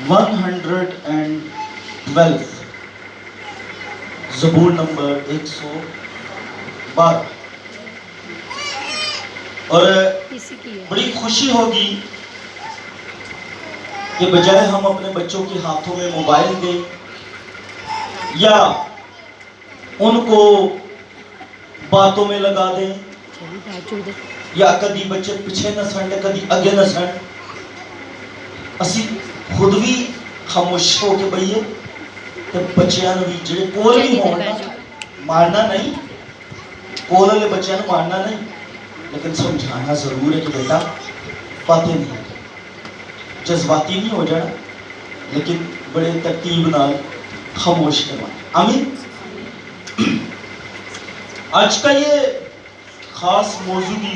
112 زبور نمبر 112. اور بڑی خوشی ہوگی کہ بجائے ہم اپنے بچوں کے ہاتھوں میں موبائل دیں یا ان کو باتوں میں لگا دیں یا کدی بچے پیچھے نہ سن کدی اگے نہ سن، اسی خود بھی خاموش ہو کے بئیے تے بچیاں بھی جڑے کول بھی ہون مارنا نہیں، کول والے بچیاں مارنا نہیں، لیکن سمجھانا ضرور ہے کہ بیٹا باتیں نہیں جذباتی نہیں ہو جانا، لیکن بڑے ترتیب نال خاموش کروانا. آمین. آج کا یہ خاص موضوع بھی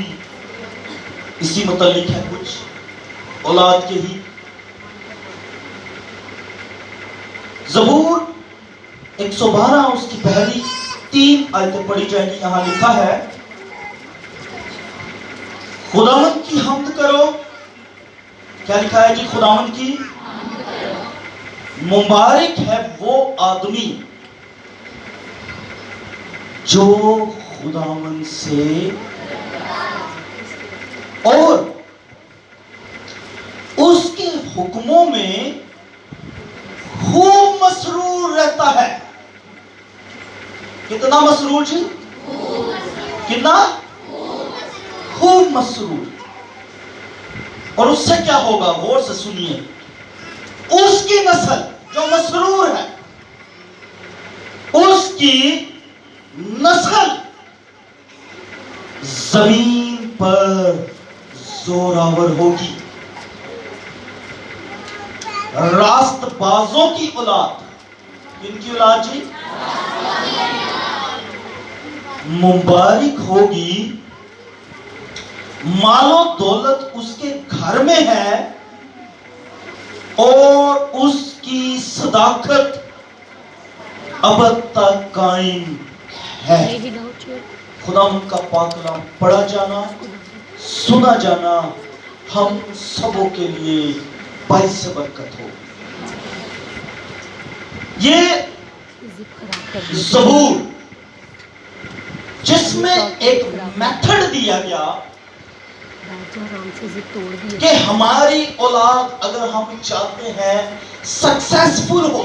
اسی متعلق ہے، کچھ اولاد کے ہی. زبور 112 اس کی پہلی 3 آیتیں پڑھی جائیں گی. یہاں لکھا ہے خداوند کی حمد کرو. کیا لکھا ہے جی؟ خداوند کی مبارک ہے وہ آدمی جو خداوند سے اور اس کے حکموں میں خوب مسرور رہتا ہے. کتنا مسرور جی؟ کتنا؟ خوب مسرور. اور اس سے کیا ہوگا؟ غور سے سنیے. اس کی نسل جو مسرور ہے، اس کی نسل زمین پر زوراور ہوگی. راست بازوں کی اولاد. کن کی اولاد جی؟ مبارک ہوگی. مال و دولت اس کے گھر میں ہے اور اس کی صداقت ابد تک قائم ہے. خدا ان کا پاک کلام پڑھا جانا، سنا جانا ہم سبوں کے لیے باعث برکت ہو. یہ زبور جس میں ایک میتھڈ دیا گیا کہ ہماری اولاد اگر ہم چاہتے ہیں سکسیسفل ہو،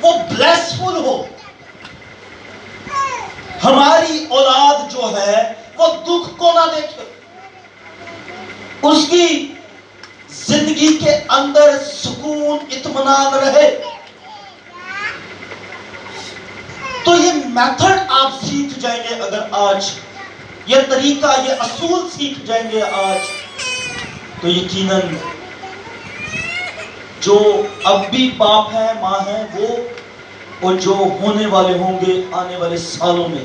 وہ بلیسفل ہو، ہماری اولاد جو ہے وہ دکھ کو نہ دیکھے، اس کی زندگی کے اندر سکون اطمینان رہے، تو یہ میتھڈ آپ سیکھ جائیں گے. اگر آج یہ طریقہ، یہ اصول سیکھ جائیں گے آج، تو یقیناً جو اب بھی باپ ہیں، ماں ہیں، وہ اور جو ہونے والے ہوں گے آنے والے سالوں میں،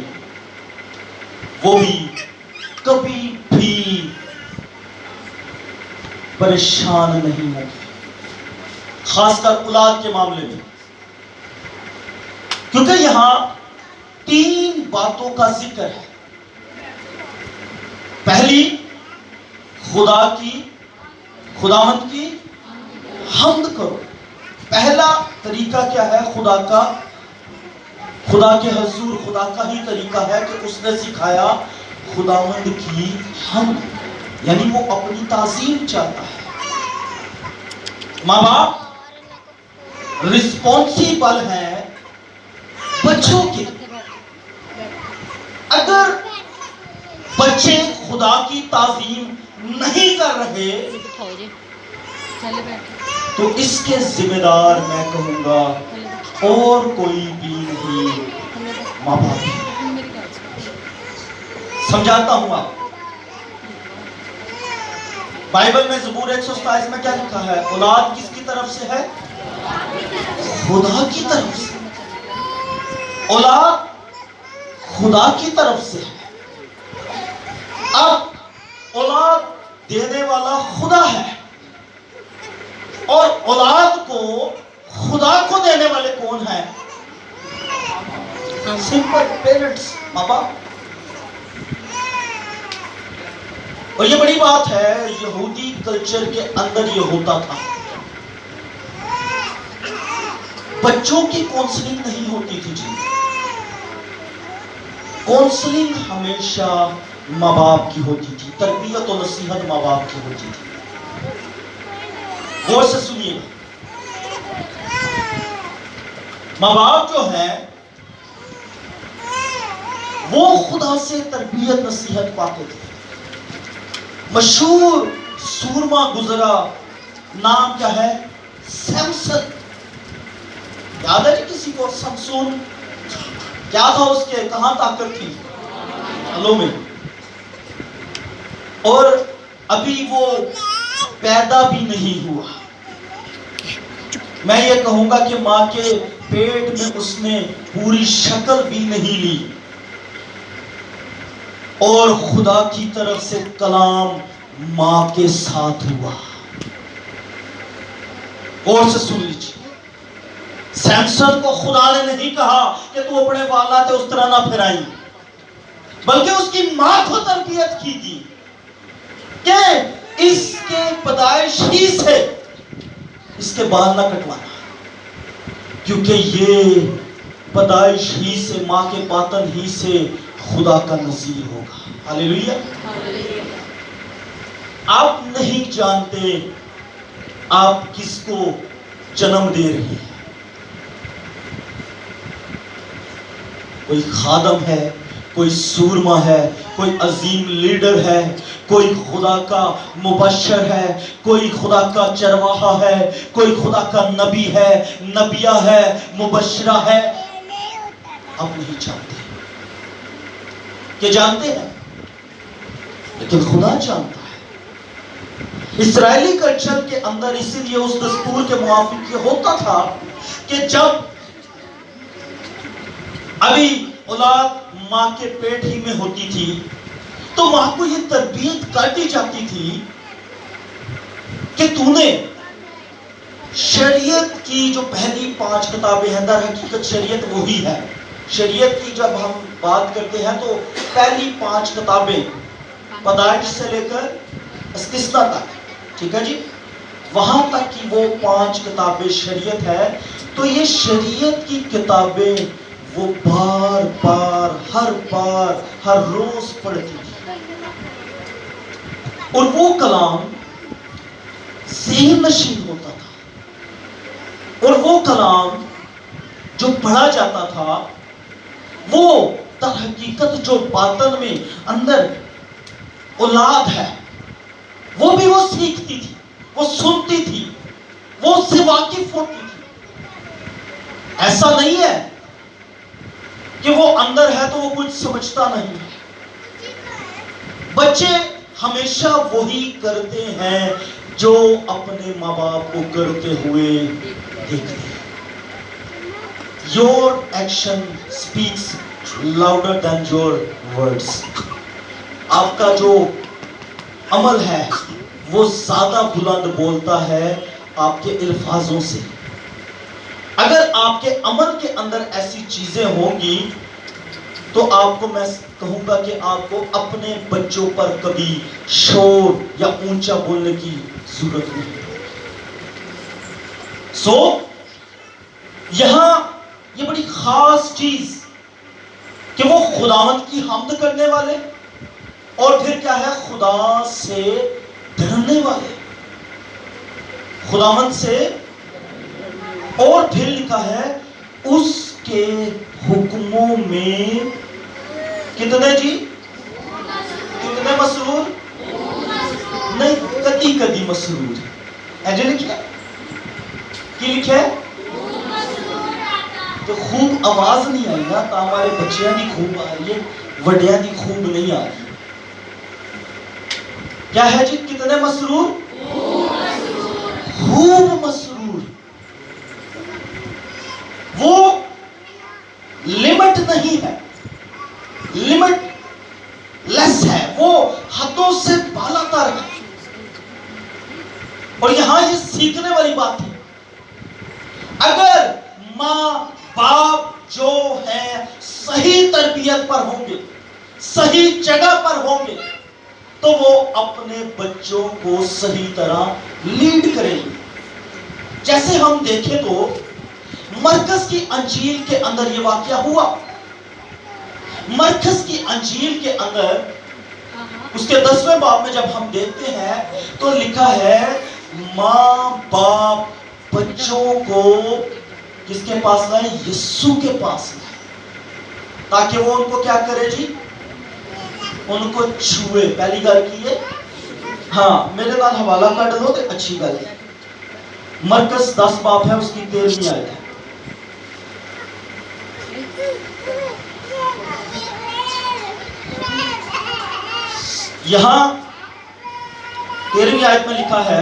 وہ بھی کبھی بھی پریشان نہیں ہوں گے، خاص کر اولاد کے معاملے میں. کیونکہ یہاں 3 باتوں کا ذکر ہے. پہلی، خداوند کی حمد کرو. پہلا طریقہ کیا ہے؟ خدا کے حضور خدا کا ہی طریقہ ہے کہ اس نے سکھایا خداوند کی حمد، یعنی وہ اپنی تعظیم چاہتا ہے. ماں باپ رسپونسیبل ہیں بچوں کے. اگر بچے خدا کی تعظیم نہیں کر رہے تو اس کے ذمہ دار میں کہوں گا اور کوئی بھی نہیں، ماں باپ. سمجھاتا ہوں آپ. بائبل میں زبور 127 میں کیا لکھا ہے؟ اولاد کس کی طرف سے ہے؟ خدا کی طرف سے. اولاد خدا کی طرف سے ہے. اب اولاد دینے والا خدا ہے، اور اولاد کو خدا کو دینے والے کون ہیں؟ سمپل پیرنٹس، ماں باپ. اور یہ بڑی بات ہے، یہودی کلچر کے اندر یہ ہوتا تھا بچوں کی کونسلنگ نہیں ہوتی تھی جی. کونسلنگ ہمیشہ ماں باپ کی ہوتی تھی، تربیت و نصیحت ماں باپ کی ہوتی تھی. غور سے سنیے، ماں باپ جو ہیں وہ خدا سے تربیت نصیحت پاتے تھے. مشہور سورما گزرا نام کیا ہے؟ سیمسن. یاد ہے جی کسی کو؟ سمسون کیا تھا اس کے؟ کہاں طاقت تھی؟ بالوں میں. اور ابھی وہ پیدا بھی نہیں ہوا. میں یہ کہوں گا کہ ماں کے پیٹ میں اس نے پوری شکل بھی نہیں لی، اور خدا کی طرف سے کلام ماں کے ساتھ ہوا. غور سے سن لیجیے، سیمسن کو خدا نے نہیں کہا کہ تو اپنے والد اس طرح نہ پھرائی، بلکہ اس کی ماں کو تربیت کی گئی کہ اس کے پیدائش ہی سے اس کے بال نہ کٹوانا، کیونکہ یہ پیدائش ہی سے، ماں کے باطن ہی سے خدا کا نذیر ہوگا. ہاللیلویا. آپ نہیں جانتے آپ کس کو جنم دے رہے ہیں. کوئی خادم ہے، کوئی سورما ہے، کوئی عظیم لیڈر ہے، کوئی خدا کا مبشر ہے، کوئی خدا کا چرواہا ہے، کوئی خدا کا نبی ہے، نبیہ ہے، مبشرہ ہے. آپ نہیں جانتے کہ جانتے ہیں، لیکن خدا جانتا ہے. اسرائیلی کلچر کے اندر اسی لیے اس دستور کے موافق یہ ہوتا تھا کہ جب ابھی اولاد ماں کے پیٹ ہی میں ہوتی تھی تو ماں کو یہ تربیت کر دی جاتی تھی کہ تو نے شریعت کی جو پہلی 5 کتابیں ہیں، در حقیقت شریعت وہی ہے. شریعت کی جب ہم بات کرتے ہیں تو پہلی 5 کتابیں پیدائش سے لے کر استثنا تک، ٹھیک ہے جی، وہاں تک کی وہ 5 کتابیں شریعت ہے. تو یہ شریعت کی کتابیں وہ بار بار ہر روز پڑھتی تھی، اور وہ کلام ذہن نشین ہوتا تھا. اور وہ کلام جو پڑھا جاتا تھا وہ در حقیقت جو باطن میں اندر اولاد ہے وہ بھی وہ سیکھتی تھی، وہ سنتی تھی، وہ اس سے واقف ہوتی تھی. ایسا نہیں ہے کہ وہ اندر ہے تو وہ کچھ سمجھتا نہیں. بچے ہمیشہ وہی کرتے ہیں جو اپنے ماں باپ کو کرتے ہوئے دیکھتے ہیں. Your action speaks louder than your words. آپ کا جو عمل ہے وہ زیادہ بلند بولتا ہے آپ کے الفاظوں سے. اگر آپ کے عمل کے اندر ایسی چیزیں ہوں گی تو آپ کو میں کہوں گا کہ آپ کو اپنے بچوں پر کبھی شور یا اونچا بولنے کی ضرورت نہیں. یہاں یہ بڑی خاص چیز کہ وہ خداوند کی حمد کرنے والے اور پھر کیا ہے؟ خدا سے ڈرنے والے. خداوند سے، اور پھر لکھا ہے اس کے حکموں میں کتنے جی؟ کتنے مسرور؟ نہیں، کدی کدی مسرور. ایجے لکھا کی لکھا ہے تو خوب آواز نہیں آئی نا، تا ہمارے بچیاں دی خوب آ رہی ہے، وڈیاں دی خوب نہیں آ رہی. کیا ہے جی؟ کتنے مسرور؟ خوب مسرور. وہ لمٹ نہیں ہے، لمٹ لیس ہے، وہ حدوں سے بالا تر ہے. اور یہاں یہ سیکھنے والی بات ہے. اگر ماں باپ جو ہے صحیح تربیت پر ہوں گے، صحیح جگہ پر ہوں گے، تو وہ اپنے بچوں کو صحیح طرح لیڈ کریں گے. جیسے ہم دیکھیں تو مرکز کی انجیل کے اندر یہ واقعہ ہوا. مرکز کی انجیل کے اندر اس کے 10ویں باب میں جب ہم دیکھتے ہیں تو لکھا ہے ماں باپ بچوں کو کس کے پاس لائے؟ یسوع کے پاس لائے تاکہ وہ ان کو کیا کرے جی؟ ان کو چھوئے. پہلی گل کی ہے ہاں میرے نال حوالہ کر دو تو اچھی گل ہے. مرکز 10 باب ہے اس کی 13ویں آیت ہے. یہاں 13ویں آیت میں لکھا ہے،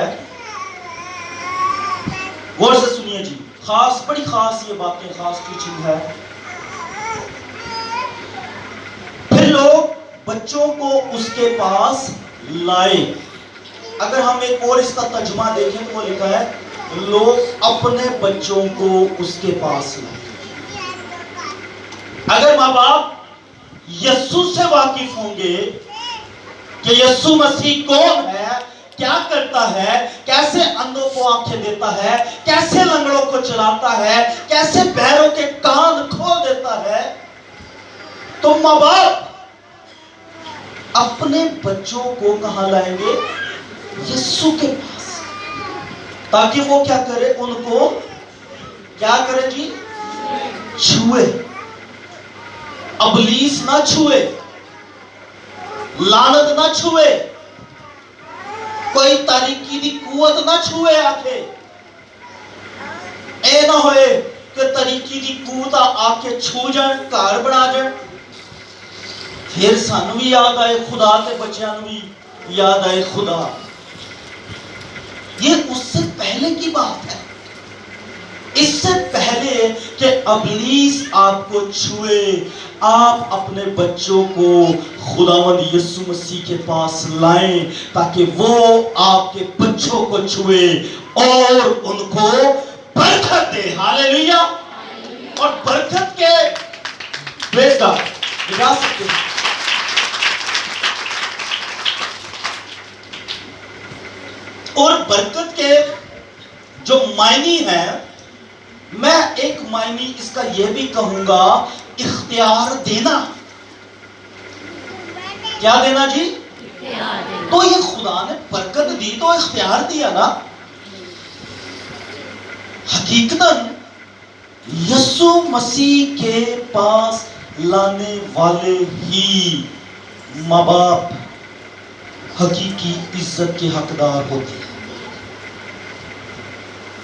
غور سے سنیے جی، خاص بڑی خاص یہ باتیں، خاص ٹیچنگ ہے. پھر لوگ بچوں کو اس کے پاس لائے. اگر ہم ایک اور اس کا ترجمہ دیکھیں تو وہ لکھا ہے لوگ اپنے بچوں کو اس کے پاس لائے. اگر ماں باپ یسوع سے واقف ہوں گے کہ یسوع مسیح کون ہے، کیا کرتا ہے، کیسے اندھوں کو آنکھیں دیتا ہے، کیسے لنگڑوں کو چلاتا ہے، کیسے بہروں کے کان کھول دیتا ہے، تو ماں باپ اپنے بچوں کو کہاں لائیں گے؟ یسوع کے پاس، تاکہ وہ کیا کرے؟ ان کو کیا کرے جی؟ چھوئے. ابلیس نہ چھوئے، لعنت نہ چھوئے، کوئی تاریکی دی قوت نہ چھوئے. آکے اے نہ ہوئے کہ تاریکی دی قوت آ کے چھو جائیں، کار بنا جائیں، پھر سانو بھی یاد آئے خدا تے بچیاں نو بھی یاد آئے خدا. یہ اس سے پہلے کی بات ہے. اس سے پہلے کہ ابلیس آپ کو چھوئے، آپ اپنے بچوں کو خداوند یسوع مسیح کے پاس لائیں تاکہ وہ آپ کے بچوں کو چھوئے اور ان کو برکت دے. ہاللیلویہ. اور برکت کے بیٹا بجا سکتے ہیں. اور برکت کے جو معنی ہے، میں ایک معنی اس کا یہ بھی کہوں گا، اختیار دینا. کیا دینا جی؟ تو یہ خدا نے برکت دی تو اختیار دیا نا. حقیقتاً یسوع مسیح کے پاس لانے والے ہی ماں باپ حقیقی عزت کے حقدار ہوتے ہیں.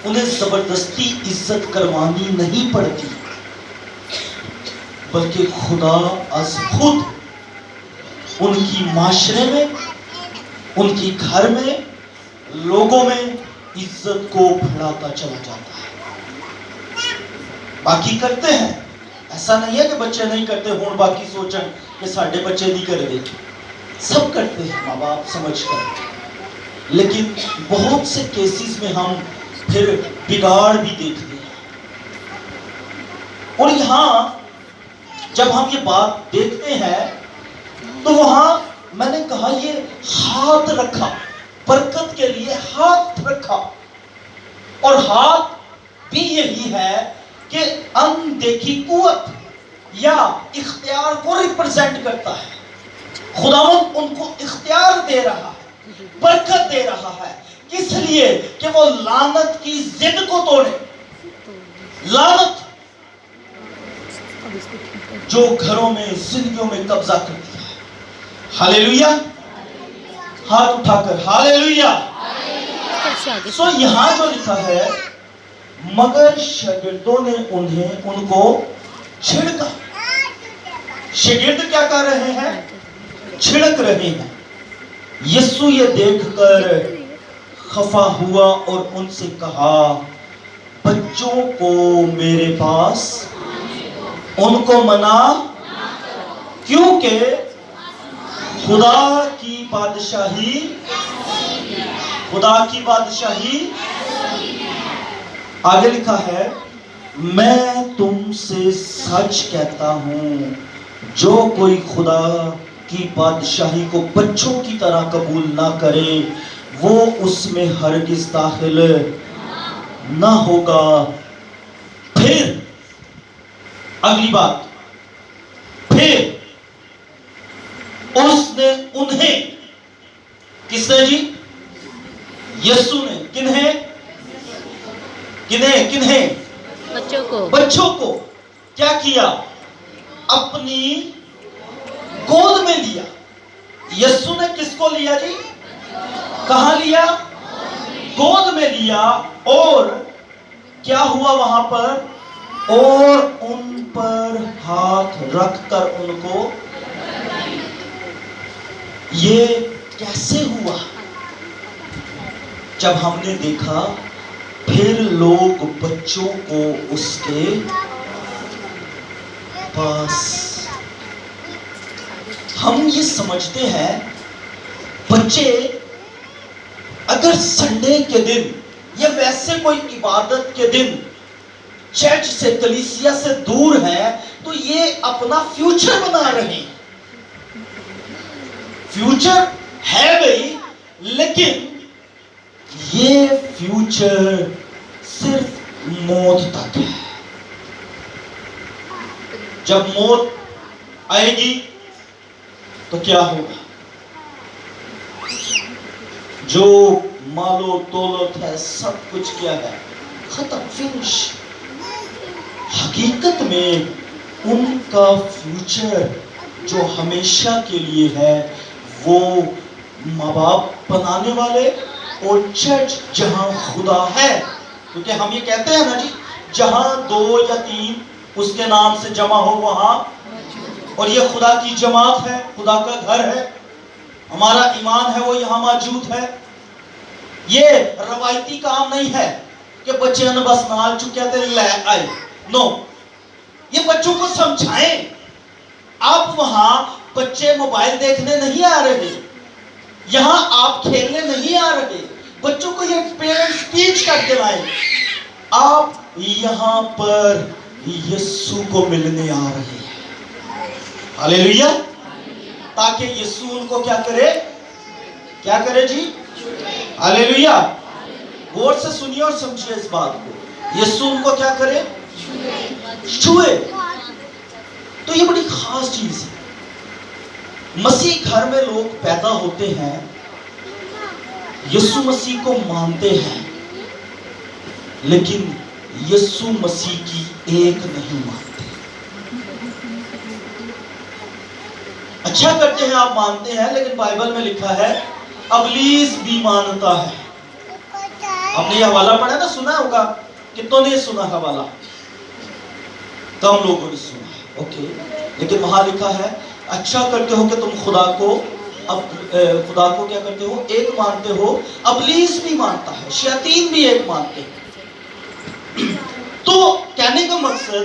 انہیں زبردستی عزت کروانی نہیں پڑتی، بلکہ خدا از خود ان کی معاشرے میں، ان کی گھر میں، لوگوں میں عزت کو بڑھاتا چلا جاتا ہے. باقی کرتے ہیں، ایسا نہیں ہے کہ بچے نہیں کرتے ہوں باقی سوچیں کہ ساڑھے بچے نہیں کر دے. سب کرتے ہیں ماں باپ سمجھ کر، لیکن بہت سے کیسز میں ہم پھر بگاڑ بھی دیکھتے ہیں. اور یہاں جب ہم یہ بات دیکھتے ہیں تو وہاں میں نے کہا یہ ہاتھ رکھا، برکت کے لیے ہاتھ رکھا. اور ہاتھ بھی یہی ہے کہ اندیکھی قوت یا اختیار کو ریپرزینٹ کرتا ہے. خداوند ان کو اختیار دے رہا ہے، برکت دے رہا ہے، اس لیے کہ وہ لعنت کی ضد کو توڑے. لعنت جو گھروں میں، زندگیوں میں قبضہ کرتی ہے. ہاللیلویہ. ہاتھ اٹھا کر ہاللیلویہ. سو یہاں جو لکھا ہے مگر شاگردوں نے ان کو چھڑکا. شاگرد کیا کر رہے ہیں؟ چھڑک رہے ہیں. یسوع یہ دیکھ کر خفا ہوا اور ان سے کہا بچوں کو میرے پاس ان کو منع، کیونکہ خدا کی بادشاہی آگے لکھا ہے میں تم سے سچ کہتا ہوں جو کوئی خدا کی بادشاہی کو بچوں کی طرح قبول نہ کرے وہ اس میں ہرگز داخل نہ ہوگا. پھر اگلی بات، پھر اس نے انہیں، کس نے جی؟ یسوع نے، کنہیں؟ بچوں کو کیا کیا؟ اپنی گود میں لیا۔ یسوع نے کس کو لیا جی؟ کہاں لیا؟ گود میں لیا۔ اور کیا ہوا وہاں پر؟ اور ان پر ہاتھ رکھ کر ان کو، یہ کیسے ہوا؟ جب ہم نے دیکھا پھر لوگ بچوں کو اس کے پاس، ہم یہ سمجھتے ہیں بچے اگر سنڈے کے دن یا ویسے کوئی عبادت کے دن چرچ سے، کلیسیا سے دور ہیں تو یہ اپنا فیوچر بنا رہے ہیں۔ فیوچر ہے بھئی، لیکن یہ فیوچر صرف موت تک ہے۔ جب موت آئے گی تو کیا ہوگا؟ جو مال و دولت ہے سب کچھ کیا ہے؟ ختم، فنش۔ حقیقت میں ان کا فیوچر جو ہمیشہ کے لیے ہے وہ ماں باپ بنانے والے اور چرچ جہاں خدا ہے، کیونکہ ہم یہ کہتے ہیں نا جی، جہاں 2 یا 3 اس کے نام سے جمع ہو وہاں، اور یہ خدا کی جماعت ہے، خدا کا گھر ہے، ہمارا ایمان ہے وہ یہاں موجود ہے۔ یہ روایتی کام نہیں ہے کہ بچے نے بس نال چکے تھے لے آئے، نو، یہ بچوں کو سمجھائیں۔ آپ وہاں بچے موبائل دیکھنے نہیں آ رہے، یہاں آپ کھیلنے نہیں آ رہے، بچوں کو یہ پیرنٹس ٹیچ کر کے لائیں۔ آپ یہاں پر یسوع کو ملنے آ رہے ہیں، ہاللیلویہ، تاکہ یسوع ان کو کیا کرے؟ کیا کرے جی؟ ہاللیلویہ۔ غور سے سنیے اور سمجھیے اس بات کو، یسوع ان کو کیا کرے؟ چھوئے۔ تو یہ بڑی خاص چیز ہے۔ مسیح گھر میں لوگ پیدا ہوتے ہیں، یسوع مسیح کو مانتے ہیں، لیکن یسوع مسیح کی ایک نہیں مانتے۔ اچھا کرتے ہیں آپ مانتے ہیں، لیکن بائبل میں لکھا ہے ابلیس بھی مانتا ہے۔ آپ نے یہ حوالہ پڑھا نا، سنا ہوگا، کتنوں نے سنا حوالہ؟ کم لوگوں نے سنا ہے، اوکے، لیکن وہاں لکھا ہے اچھا کرتے ہو کہ تم خدا کو کیا کرتے ہو؟ ایک مانتے ہو۔ ابلیس بھی مانتا ہے، شیاطین بھی ایک مانتے ہیں۔ تو کہنے کا مقصد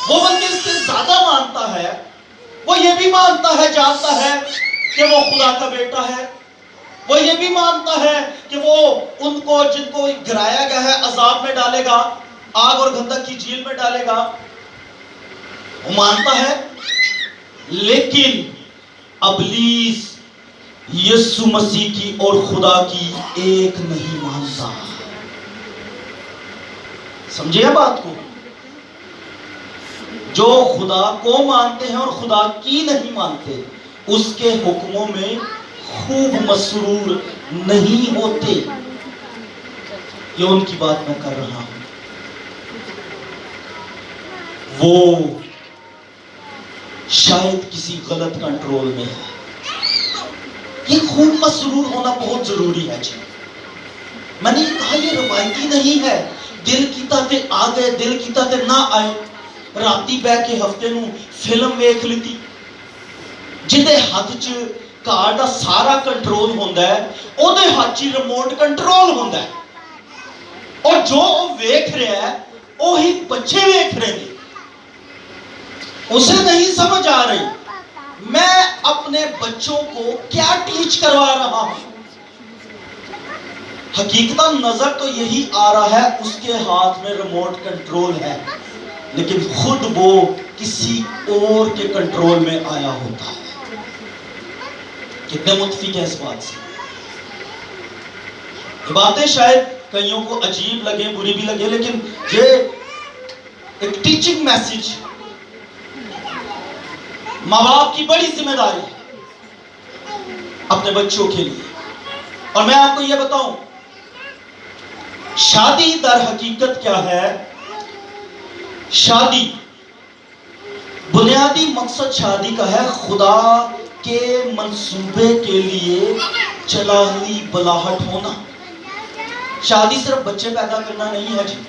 وہ بلکہ اس سے زیادہ مانتا ہے، وہ یہ بھی مانتا ہے، جانتا ہے کہ وہ خدا کا بیٹا ہے، وہ یہ بھی مانتا ہے کہ وہ ان کو جن کو گرایا گیا ہے عذاب میں ڈالے گا، آگ اور گندک کی جھیل میں ڈالے گا، وہ مانتا ہے، لیکن ابلیس یسوع مسیح کی اور خدا کی ایک نہیں مانتا۔ سمجھے بات کو؟ جو خدا کو مانتے ہیں اور خدا کی نہیں مانتے، اس کے حکموں میں خوب مسرور نہیں ہوتے۔ یہ ان کی بات میں کر رہا ہوں۔ وہ شاید کسی غلط کنٹرول میں ہے۔ یہ خوب مسرور ہونا بہت ضروری ہے جی۔ میں نے یہ کہا یہ روایتی نہیں ہے، دل کیتا تے آ گئے، دل کیتا تے نہ آئے۔ راتی بہ کے ہفتے نو فلم ویکھ لیتی، جدے ہاتھ چ کار دا سارا کنٹرول ہوندا ہے، او دے ہاتھ چ ریموٹ کنٹرول ہوندا ہے، اور جو ویکھ رہا ہے وہی بچے ویکھ رہے ہیں۔ اسے نہیں سمجھ آ رہی میں اپنے بچوں کو کیا ٹیچ کروا رہا ہوں۔ حقیقتاً نظر تو یہی آ رہا ہے اس کے ہاتھ میں ریموٹ کنٹرول ہے، لیکن خود وہ کسی اور کے کنٹرول میں آیا ہوتا ہے۔ کتنے متفق ہیں اس بات سے؟ یہ باتیں شاید کئیوں کو عجیب لگیں، بری بھی لگے، لیکن یہ ایک ٹیچنگ میسج، ماں باپ کی بڑی ذمہ داری اپنے بچوں کے لیے. اور میں آپ کو یہ بتاؤں، شادی در حقیقت کیا ہے؟ شادی، بنیادی مقصد شادی کا ہے خدا کے منصوبے کے لیے چلالی بلاہٹ ہونا. شادی صرف بچے پیدا کرنا نہیں ہے جی.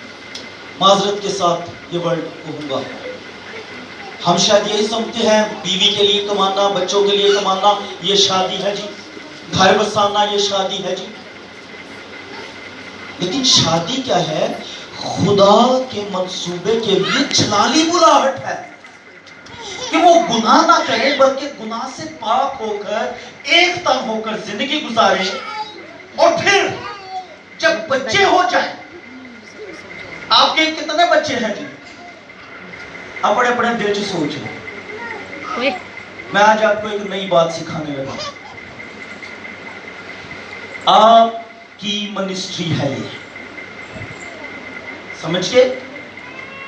معذرت کے ساتھ یہ ورڈ کہوں گا، ہم شاید یہی سمجھتے ہیں بیوی کے لیے کمانا، بچوں کے لیے کمانا یہ شادی ہے جی، گھر بسانا یہ شادی ہے جی. لیکن شادی کیا ہے؟ خدا کے منصوبے کے لیے چلالی بلاہٹ ہے کہ وہ گناہ نہ کرے بلکہ گناہ سے پاک ہو کر ایک تن ہو کر زندگی گزارے. اور پھر جب بچے ہو جائیں، آپ کے کتنے بچے ہیں جی؟ آپ بڑے بڑے دل سے سوچ رہے. میں آج آپ کو ایک نئی بات سکھانے لگا. آپ کی منسٹری ہے یہ، سمجھ کے؟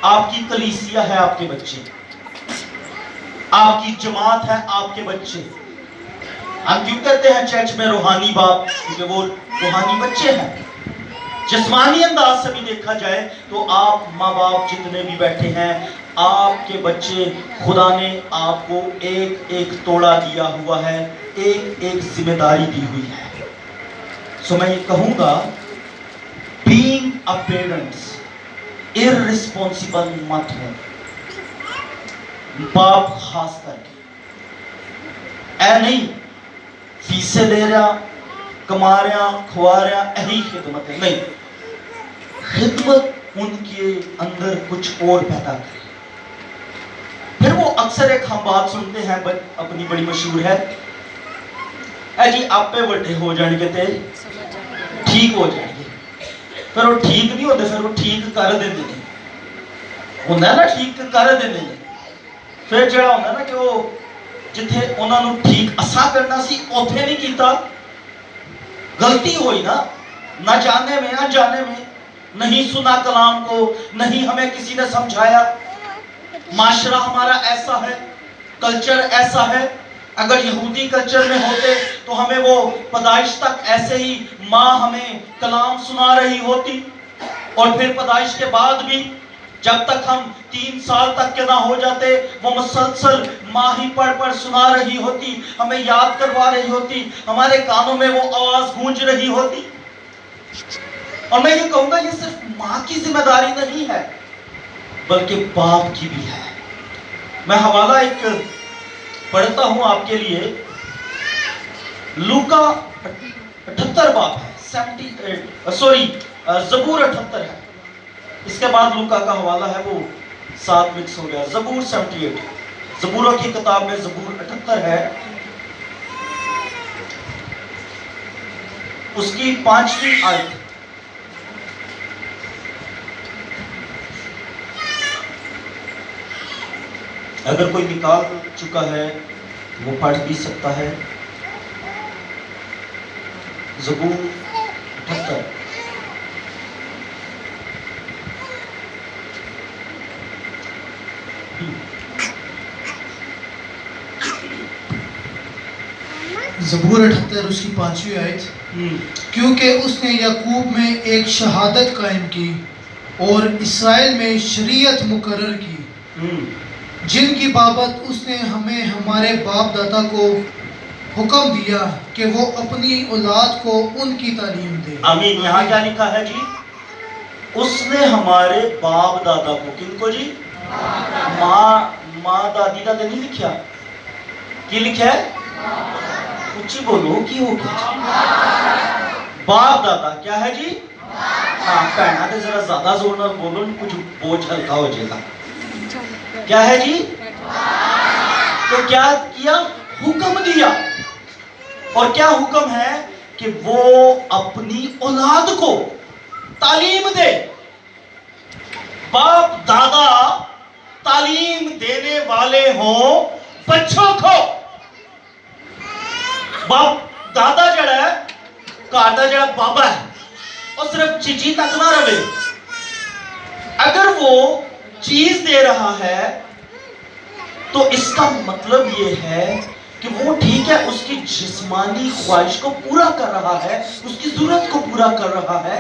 آپ کی کلیسیا ہے آپ کے بچے، آپ کی جماعت ہے آپ کے بچے. ہم کیوں کہتے ہیں چرچ میں روحانی باپ؟ کیونکہ وہ روحانی بچے ہیں. جسمانی انداز سے بھی دیکھا جائے تو آپ ماں باپ جتنے بھی بیٹھے ہیں، آپ کے بچے خدا نے آپ کو ایک ایک توڑا دیا ہوا ہے، ایک ایک ذمہ داری دی ہوئی ہے. سو میں یہ کہوں گا، being a parents irresponsible مت ہو. باپ خاص کر کے اے نہیں فیسیں لے رہا، کما رہا، کھوا رہا، یہی خدمت ہے. نہیں، خدمت ان کے اندر کچھ اور پیدا کرے. پھر وہ اکثر ایک ہم بات سنتے ہیں اپنی بڑی مشہور ہے، اے جی آپ پہ بڑے ہو جائیں گے تے ٹھیک ہو جائیں گے. پھر وہ ٹھیک نہیں ہوتے، پھر وہ ٹھیک کر دیں گے. ہوتا ہے نا ٹھیک کر دیں گے. پھر جڑا ہوتا ہے نا کہ وہ جتھے انہوں نے ٹھیک اسا کرنا سی اوتھے نہیں کیتا، غلطی ہوئی نا، نہ جانے میں نہ جانے میں، نہیں سنا کلام کو، نہیں ہمیں کسی نے سمجھایا. معاشرہ ہمارا ایسا ہے، کلچر ایسا ہے. اگر یہودی کلچر میں ہوتے تو ہمیں وہ پیدائش تک ایسے ہی ماں ہمیں کلام سنا رہی ہوتی، اور پھر پیدائش کے بعد بھی جب تک ہم 3 سال تک کے نہ ہو جاتے وہ مسلسل ماں ہی پڑھ سنا رہی ہوتی، ہمیں یاد کروا رہی ہوتی، ہمارے کانوں میں وہ آواز گونج رہی ہوتی. اور میں یہ کہوں گا یہ صرف ماں کی ذمہ داری نہیں ہے بلکہ باپ کی بھی ہے. میں حوالہ ایک پڑھتا ہوں آپ کے لیے، لوکا 78 باب ہے، زبور 78 ہے. اس کے بعد لوکا کا حوالہ ہے وہ 7 مکس ہو گیا. زبور 78، زبوروں کی کتاب میں زبور 78 ہے، اس کی 5ویں آیت. اگر کوئی نکال چکا ہے وہ پڑھ بھی سکتا ہے. زبور 78. زبور 78 اس کی 5ویں آیت. کیونکہ اس نے یعقوب میں ایک شہادت قائم کی اور اسرائیل میں شریعت مقرر کی، جن کی بابت اس نے ہمیں ہمارے باپ دادا کو حکم دیا کہ وہ اپنی اولاد کو ان کی تعلیم دے. آمین. یہاں کیا لکھا ہے جی؟ اس نے ہمارے باپ دادا کو، کن کو جی؟ ماں دادی دادا نہیں لکھیا، کی لکھا ہے؟ اچھی بولو کی ہو گیا؟ باپ دادا کیا ہے جی؟ ہاں کہنا تو ذرا زیادہ زور نہ بولو، کچھ بوجھ ہلکا ہو جائے گا. کیا ہے جی؟ تو کیا کیا؟ حکم دیا. اور کیا حکم ہے؟ کہ وہ اپنی اولاد کو تعلیم دے. باپ دادا تعلیم دینے والے ہوں بچوں کو. باپ دادا جڑا ہے گھر دا جڑا بابا ہے وہ صرف چیچی تک نہ رہے. اگر وہ چیز دے رہا ہے تو اس کا مطلب یہ ہے کہ وہ ٹھیک ہے اس کی جسمانی خواہش کو پورا کر رہا ہے، اس کی ضرورت کو پورا کر رہا ہے،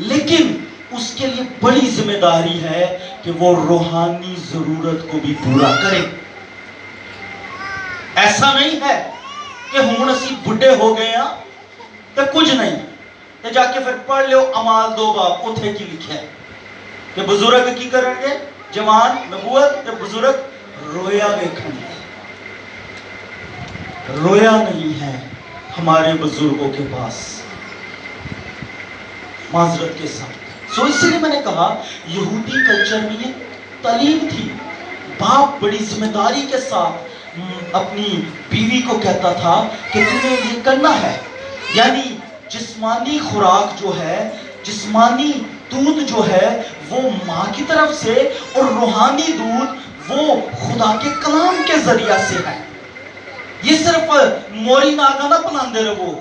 لیکن اس کے لیے بڑی ذمہ داری ہے کہ وہ روحانی ضرورت کو بھی پورا کرے۔ ایسا نہیں ہے کہ ہون اسی بڑھے ہو گئے ہیں تو کچھ نہیں تے جا کے پھر پڑھ لیو اعمال 2 باب اتھے کی لکھے کہ بزرگ کی کرن گے، جوان نبوت تے بزرگ رویا ویکھن گے۔ رویا نہیں ہے ہمارے بزرگوں کے پاس، معذرت کے ساتھ۔ سو اس لیے میں نے کہا یہودی کلچر میں یہ تعلیم تھی۔ باپ بڑی ذمہ داری کے ساتھ اپنی بیوی کو کہتا تھا کہ تمہیں یہ کرنا ہے، یعنی جسمانی خوراک جو ہے، جسمانی دودھ جو ہے وہ ماں کی طرف سے، اور روحانی دودھ وہ خدا کے کلام کے ذریعہ سے ہے۔ یہ صرف موری ناگا نہ پلاندے رہو،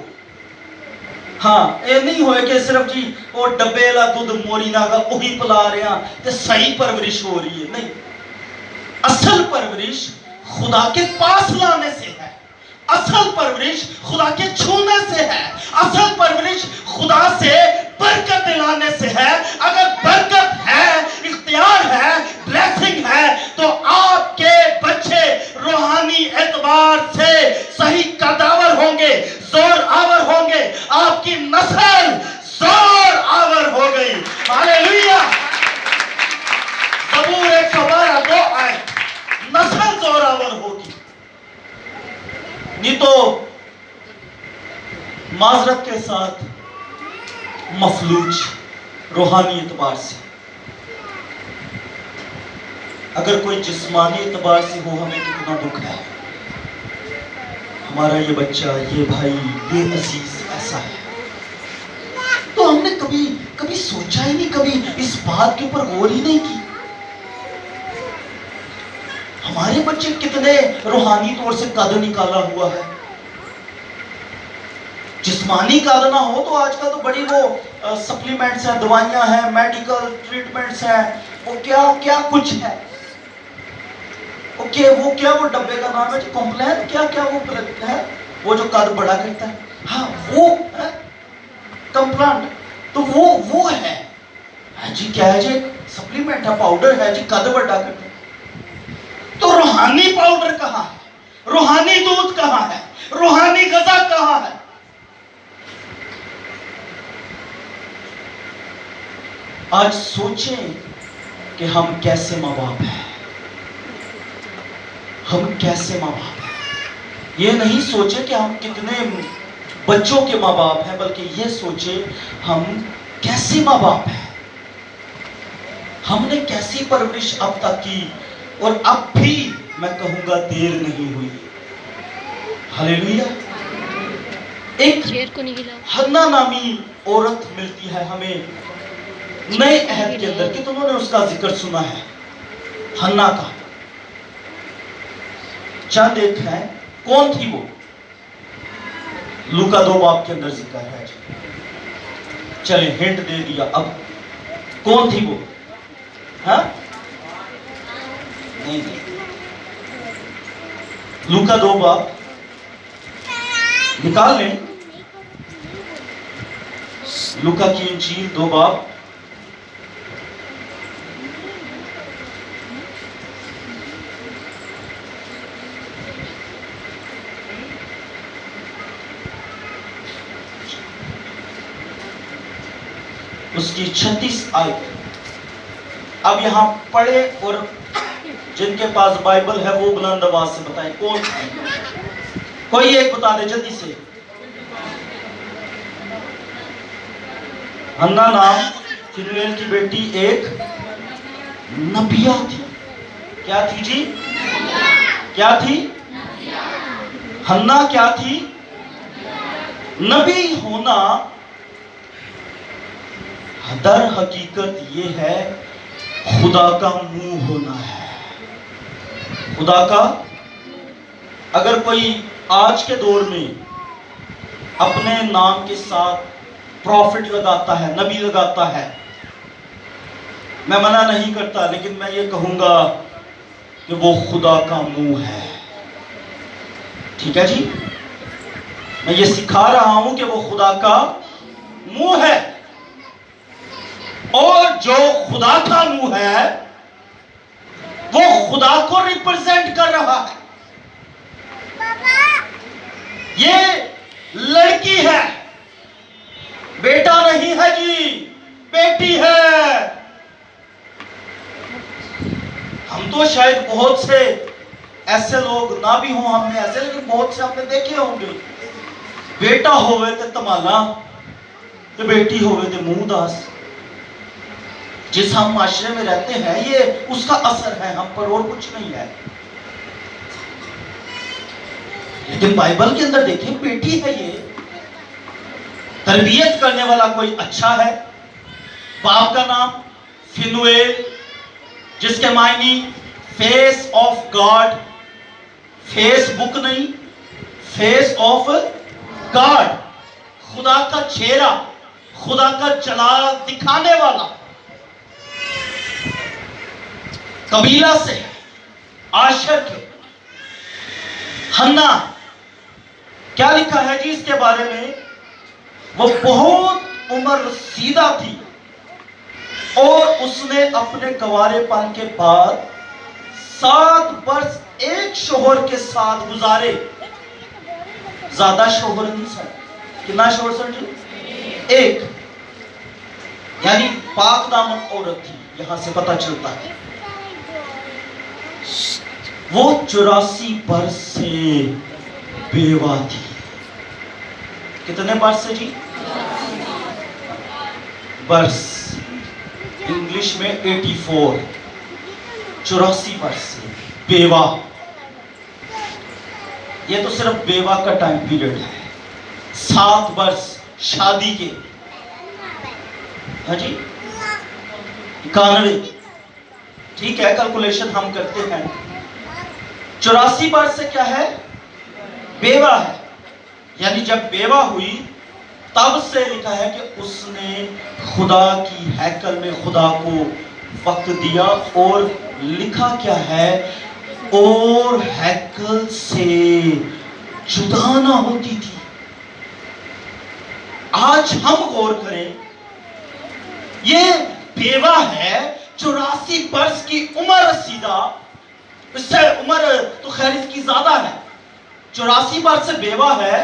ہاں یہ نہیں ہوئے کہ صرف جی وہ ڈبے لا دودھ موری ناگا وہی پلا رہے ہیں تو صحیح پرورش ہو رہی ہے، نہیں۔ اصل پرورش خدا کے پاس لانے سے ہے، اصل پرورش خدا کے چھونے سے ہے، اصل پرورش خدا سے برکت دلانے سے ہے۔ اگر برکت ہے، اختیار ہے، بلیسنگ ہے، تو آپ کے بچے روحانی اعتبار سے صحیح قداور ہوں گے، زور آور ہوں گے، آپ کی نسل زور آور ہو گئی۔ ہاللیلویہ۔ زبور 112 آیت، نسل زور آور ہوگی۔ نہیں تو معذرت کے ساتھ مفلوج روحانی اعتبار سے۔ اگر کوئی جسمانی اعتبار سے ہو، ہمیں کتنا دکھ ہے، ہمارا یہ بچہ، یہ بھائی، یہ عزیز ایسا ہے، تو ہم نے کبھی سوچا ہی نہیں، کبھی اس بات کے اوپر غور ہی نہیں کی۔ ہمارے بچے کتنے روحانی طور سے قد نکالا ہوا ہے۔ جسمانی قد نہ ہو تو آج کل تو بڑی وہ سپلیمنٹس ہیں، دوائیاں ہیں، میڈیکل ٹریٹمنٹس ہیں، وہ کیا کچھ ہے، وہ ڈبے کا نام ہے جو کمپلین، کیا وہ ہے، وہ جو قد بڑا کرتا ہے، ہاں وہ کمپلانٹ، تو وہ ہے جی، کیا ہے جی، سپلیمنٹ ہے، پاؤڈر ہے جی، قد بڑا کرتا ہے۔ تو روحانی پاؤڈر کہاں ہے؟ روحانی دودھ کہاں ہے؟ روحانی غذا کہاں ہے؟ آج سوچیں کہ ہم کیسے ماں باپ ہیں، ہم کیسے ماں باپ ہیں۔ یہ نہیں سوچیں کہ ہم کتنے بچوں کے ماں باپ ہیں، بلکہ یہ سوچیں ہم کیسے ماں باپ ہیں، ہم نے کیسی پرورش اب تک کی، اور اب بھی میں کہوں گا دیر نہیں ہوئی۔ ہاللیلویہ۔ ایک حنا نامی عورت ملتی ہے ہمیں نئے عہد کے اندر، کہ تمہوں نے اس کا ذکر سنا ہے، حنا کا۔ چند ایک ہے، کون تھی وہ؟ لوکا 2 باب کے اندر ذکر ہے۔ چلیں ہنٹ دے دیا، اب کون تھی وہ؟ ہاں نہیں، لوکا 2 باب نکال لیں، لوکا کی انجیل 2 باب، اس کی 36 آیت۔ اب یہاں پڑھے اور جن کے پاس بائبل ہے وہ بلند آواز سے بتائیں کون تھی؟ کوئی ایک بتا دے جلدی سے۔ حنا نام فنویل کی بیٹی ایک نبیہ تھی۔ کیا تھی جی؟ کیا تھی؟ حنا کیا تھی؟ نبی ہونا در حقیقت یہ ہے خدا کا منہ ہونا ہے۔ خدا کا، اگر کوئی آج کے دور میں اپنے نام کے ساتھ پروفٹ لگاتا ہے، نبی لگاتا ہے، میں منع نہیں کرتا، لیکن میں یہ کہوں گا کہ وہ خدا کا منہ ہے. ٹھیک ہے جی، میں یہ سکھا رہا ہوں کہ وہ خدا کا منہ ہے، اور جو خدا کا منہ ہے وہ خدا کو ریپرزینٹ کر رہا ہے. یہ لڑکی ہے، بیٹا نہیں ہے جی، بیٹی ہے. ہم تو شاید بہت سے ایسے لوگ نہ بھی ہوں ہم میں ایسے، لیکن بہت سے ہم نے دیکھے ہوں گے، بیٹا ہوئے تے تمالا تے بیٹی ہوئے تے منہ داس. جس ہم معاشرے میں رہتے ہیں یہ اس کا اثر ہے ہم پر، اور کچھ نہیں ہے. لیکن بائبل کے اندر دیکھیں، بیٹی ہے، یہ تربیت کرنے والا کوئی اچھا ہے. باپ کا نام فنویل، جس کے معنی فیس آف گاڈ، فیس بک نہیں، فیس آف گاڈ، خدا کا چہرہ، خدا کا جلال دکھانے والا. قبیلہ سے آشر کے. ہنا کیا لکھا ہے جی اس کے بارے میں؟ وہ بہت عمر رسیدہ تھی، اور اس نے اپنے گوارے پن کے بعد 7 برس ایک شوہر کے ساتھ گزارے. زیادہ شوہر نہیں سن. کتنا شوہر سن جی؟ ایک. یعنی پاک دامن عورت تھی، یہاں سے پتہ چلتا ہے. وہ 84 برس سے بیوہ تھی. کتنے برس سے جی؟ برس، انگلش میں 84. 84 برس سے بیوہ. یہ تو صرف بیوہ کا ٹائم پیریڈ ہے. 7 برس شادی کے. ہاں جی 91. ٹھیک ہے، کیلکولیشن ہم کرتے ہیں. 84 برس سے کیا ہے؟ بیوہ ہے. یعنی جب بیوہ ہوئی تب سے لکھا ہے کہ اس نے خدا کی ہیکل میں خدا کو وقت دیا. اور لکھا کیا ہے؟ اور ہیکل سے جدا نہ ہوتی تھی. آج ہم غور کریں، یہ بیوہ ہے، 84 برس کی عمر رسیدہ. اس سے عمر تو خیر اس کی زیادہ ہے. 84 برس سے بیوہ ہے،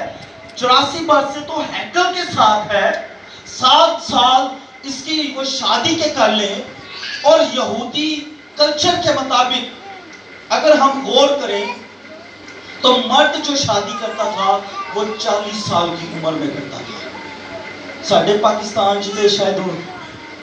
84 برس سے تو ہیکل کے ساتھ ہے. 7 سال اس کی وہ شادی کے کر لیں. اور یہودی کلچر کے مطابق اگر ہم غور کریں تو مرد جو شادی کرتا تھا وہ 40 سال کی عمر میں کرتا تھا. ساڑھے پاکستان جتے شاید